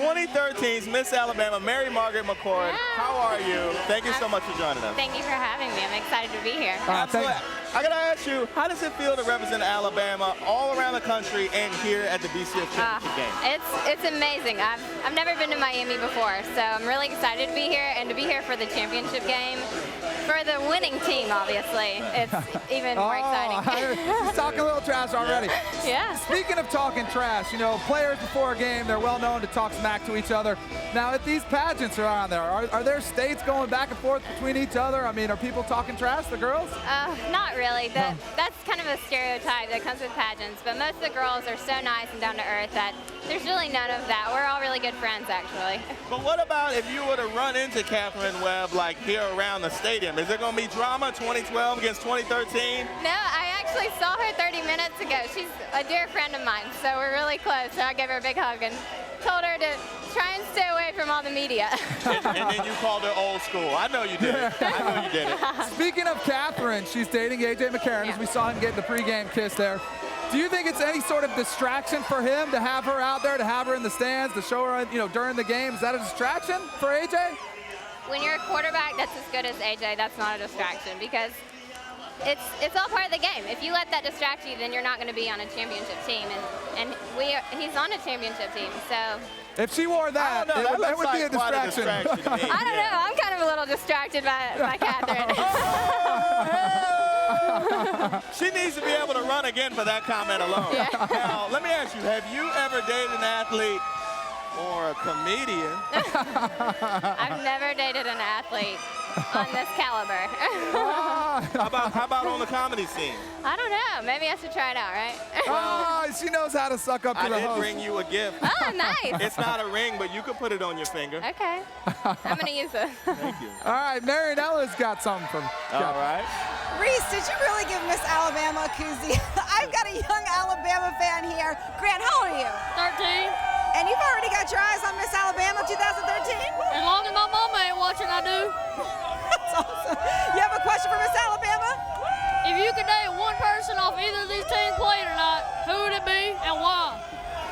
2013's Miss Alabama, Margaret McCord. Yeah. How are you? Thank you so much for joining us. Thank you for having me. I'm excited to be here. Absolutely. I gotta ask you, how does it feel to represent Alabama all around the country and here at the BCS Championship game? It's amazing. I've never been to Miami before, so I'm really excited to be here and to be here for the championship game. For the winning team, obviously, it's even more exciting. She's talking a little trash already. Yeah. Speaking of talking trash, you know, players before a game, they're well known to talk smack to each other. Now, if these pageants are on there, are there states going back and forth between each other? I mean, are people talking trash, the girls? Not really. That's kind of a stereotype that comes with pageants, but most of the girls are so nice and down to earth that there's really none of that. We're all really good friends, actually. But what about if you were to run into Catherine Webb, like here around the stadium? Is there going to be drama 2012 against 2013? No, I actually saw her 30 minutes ago. She's a dear friend of mine, so we're really close. So I gave her a big hug and told her to try and stay away from all the media. and then you called her old school. I know you did it. I know you did it. Speaking of Catherine, she's dating A.J. McCarron, as we saw him get the pregame kiss there. Do you think it's any sort of distraction for him to have her out there, to have her in the stands, to show her, you know, during the game? Is that a distraction for A.J.? When you're a quarterback that's as good as A.J., that's not a distraction because it's all part of the game. If you let that distract you, then you're not going to be on a championship team, and he's on a championship team, so. If she wore that, it would be a distraction. I don't know. I'm kind of a little distracted by Catherine. She needs to be able to run again for that comment alone. Yeah. Now, let me ask you, have you ever dated an athlete or a comedian? I've never dated an athlete on this caliber. How about on the comedy scene? I don't know. Maybe I should try it out, right? She knows how to suck up to the host. I did bring you a gift. Oh, nice. It's not a ring, but you can put it on your finger. Okay. I'm going to use it. Thank you. All right, Marianella's got something from All right. Reese, did you really give Miss Alabama a koozie? I've got a young Alabama fan here. Grant, how old are you? 13. And you've already got your eyes on Miss Alabama 2013? As long as my mama ain't watching, I do. That's awesome. You have a question for Miss Alabama? If you could date one person off either of these teams playing tonight, who would it be and why?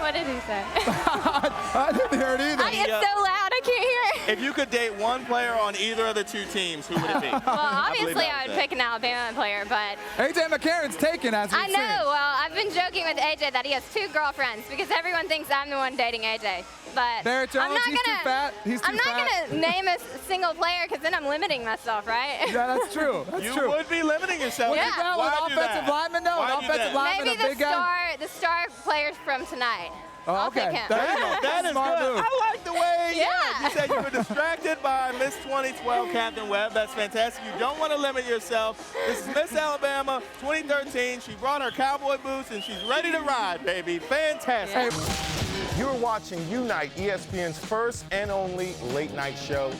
What did he say? I didn't hear it either. It's so loud, I can't hear it. If you could date one player on either of the two teams, who would it be? Well, obviously I would pick an Alabama player, but A.J. McCarron's taken, as we've I know. Well, I've been joking with AJ that he has 2 girlfriends because everyone thinks I'm the one dating AJ. But Barrett Jones, he's too fat. I'm not gonna name a single player because then I'm limiting myself, right? Yeah, that's true. That's you true. would be limiting yourself. Yeah. Why An offensive lineman, no. An offensive lineman, Maybe a big guy. the star players from tonight. Oh, I'll okay. pick him. That is good. Smart move. I like the way Yeah. you said you were distracted by Miss 2012 Catherine Webb. That's fantastic. You don't want to limit yourself. This is Miss Alabama 2013. She brought her cowboy boots and she's ready to ride, baby. Fantastic. Yeah. You're watching Unite, ESPN's first and only late night show.